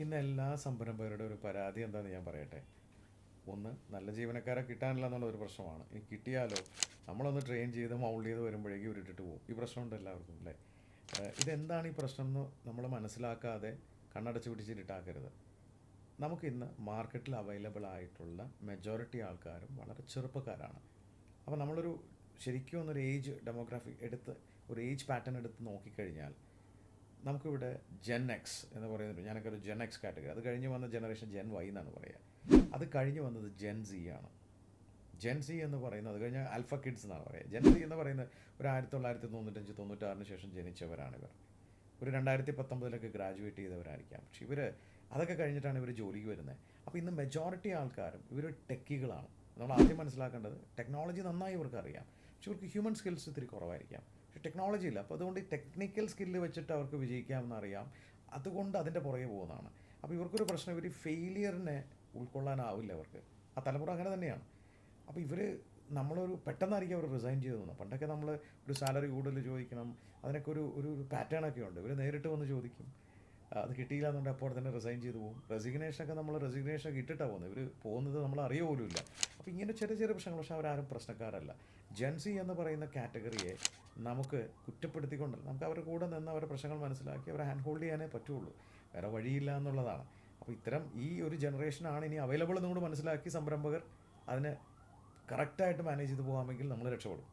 ഇന്ന് എല്ലാ സംരംഭകരുടെ ഒരു പരാതി എന്താണെന്ന് ഞാൻ പറയട്ടെ. ഒന്ന്, നല്ല ജീവനക്കാരെ കിട്ടാനില്ല എന്നുള്ള ഒരു പ്രശ്നമാണ്. ഇനി കിട്ടിയാലോ നമ്മളൊന്ന് ട്രെയിൻ ചെയ്ത് മൗൾഡ് ചെയ്ത് വരുമ്പോഴേക്കും ഇവരിട്ടിട്ട് പോകും. ഈ പ്രശ്നമുണ്ട് എല്ലാവർക്കും അല്ലേ? ഇതെന്താണ് ഈ പ്രശ്നം എന്ന് നമ്മൾ മനസ്സിലാക്കാതെ കണ്ണടച്ച് പിടിച്ചിട്ടാക്കരുത്. നമുക്കിന്ന് മാർക്കറ്റിൽ അവൈലബിൾ ആയിട്ടുള്ള മെജോറിറ്റി ആൾക്കാരും വളരെ ചെറുപ്പക്കാരാണ്. അപ്പോൾ നമ്മളൊരു ശരിക്കും ഒന്നൊരു ഏജ് ഡെമോഗ്രാഫി എടുത്ത് ഒരു ഏജ് പാറ്റേൺ എടുത്ത് നോക്കിക്കഴിഞ്ഞാൽ നമുക്കിവിടെ ജെൻ എക്സ് എന്ന് പറയുന്നത്, ഞാനൊക്കെ ഒരു ജെൻ എക്സ് കാറ്റഗറി, അത് കഴിഞ്ഞ് വന്ന ജനറേഷൻ ജെൻ വൈ എന്നാണ് പറയുക. അത് കഴിഞ്ഞ് വന്നത് ജെൻ സി ആണ്. ജെൻ സി എന്ന് പറയുന്നത് അത് കഴിഞ്ഞാൽ ആൽഫ കിഡ്സ് എന്നാണ് പറയുക. ജെൻ സി എന്ന് പറയുന്നത് ഒരു 1995-96 ശേഷം ജനിച്ചവരാണ് ഇവർ. ഒരു 2019 ഗ്രാജുവേറ്റ് ചെയ്തവരായിരിക്കാം. പക്ഷെ ഇവർ അതൊക്കെ കഴിഞ്ഞിട്ടാണ് ഇവർ ജോലിക്ക് വരുന്നത്. അപ്പോൾ ഇന്ന് മെജോറിറ്റി ആൾക്കാരും ഇവർ ടെക്കികളാണ്. നമ്മൾ ആദ്യം മനസ്സിലാക്കേണ്ടത് ടെക്നോളജി നന്നായി ഇവർക്ക് അറിയാം, പക്ഷെ ഇവർക്ക് ഹ്യൂമൻ സ്കിൽസ് ഇത്തിരി കുറവായിരിക്കാം. പക്ഷെ ടെക്നോളജി ഇല്ല. അപ്പോൾ അതുകൊണ്ട് ഈ ടെക്നിക്കൽ സ്കില്ല് വെച്ചിട്ട് അവർക്ക് വിജയിക്കാമെന്നറിയാം. അതുകൊണ്ട് അതിൻ്റെ പുറകെ പോകുന്നതാണ്. അപ്പോൾ ഇവർക്കൊരു പ്രശ്നം, ഇവർ ഫെയിലിയറിനെ ഉൾക്കൊള്ളാനാവില്ല അവർക്ക്. ആ തലമുറ അങ്ങനെ തന്നെയാണ്. അപ്പോൾ ഇവർ നമ്മളൊരു പെട്ടെന്നായിരിക്കും അവർ റിസൈൻ ചെയ്ത് തോന്നുന്നത്. പണ്ടൊക്കെ നമ്മൾ ഒരു സാലറി കൂടുതൽ ചോദിക്കണം, അതിനൊക്കെ ഒരു ഒരു പാറ്റേണൊക്കെ ഉണ്ട്. ഇവർ നേരിട്ട് വന്ന് ചോദിക്കും, അത് കിട്ടിയില്ല എന്നുണ്ടെങ്കിൽ അപ്പോൾ തന്നെ റിസൈൻ ചെയ്ത് പോകും. റെസിഗ്നേഷനൊക്കെ ഇട്ടിട്ടാണ് പോകുന്നത്. ഇവർ പോകുന്നത് നമ്മൾ അറിയ പോലും ഇല്ല. അപ്പോൾ ഇങ്ങനെ ചെറിയ ചെറിയ പ്രശ്നങ്ങൾ. പക്ഷേ അവരാരും പ്രശ്നക്കാരല്ല. ജെൻസി എന്ന് പറയുന്ന കാറ്റഗറിയെ നമുക്ക് കുറ്റപ്പെടുത്തിക്കൊണ്ടല്ല, നമുക്ക് അവരുടെ കൂടെ നിന്ന് അവരുടെ പ്രശ്നങ്ങൾ മനസ്സിലാക്കി അവരെ ഹാൻഡ് ഹോൾഡ് ചെയ്യാനേ പറ്റുള്ളൂ. വേറെ വഴിയില്ല എന്നുള്ളതാണ്. അപ്പോൾ ഇത്തരം ഈ ഒരു ജനറേഷനാണ് ഇനി അവൈലബിൾ എന്നുകൂടി മനസ്സിലാക്കി സംരംഭകർ അതിനെ കറക്റ്റായിട്ട് മാനേജ് ചെയ്ത് പോകാമെങ്കിൽ നമ്മൾ രക്ഷപ്പെടും.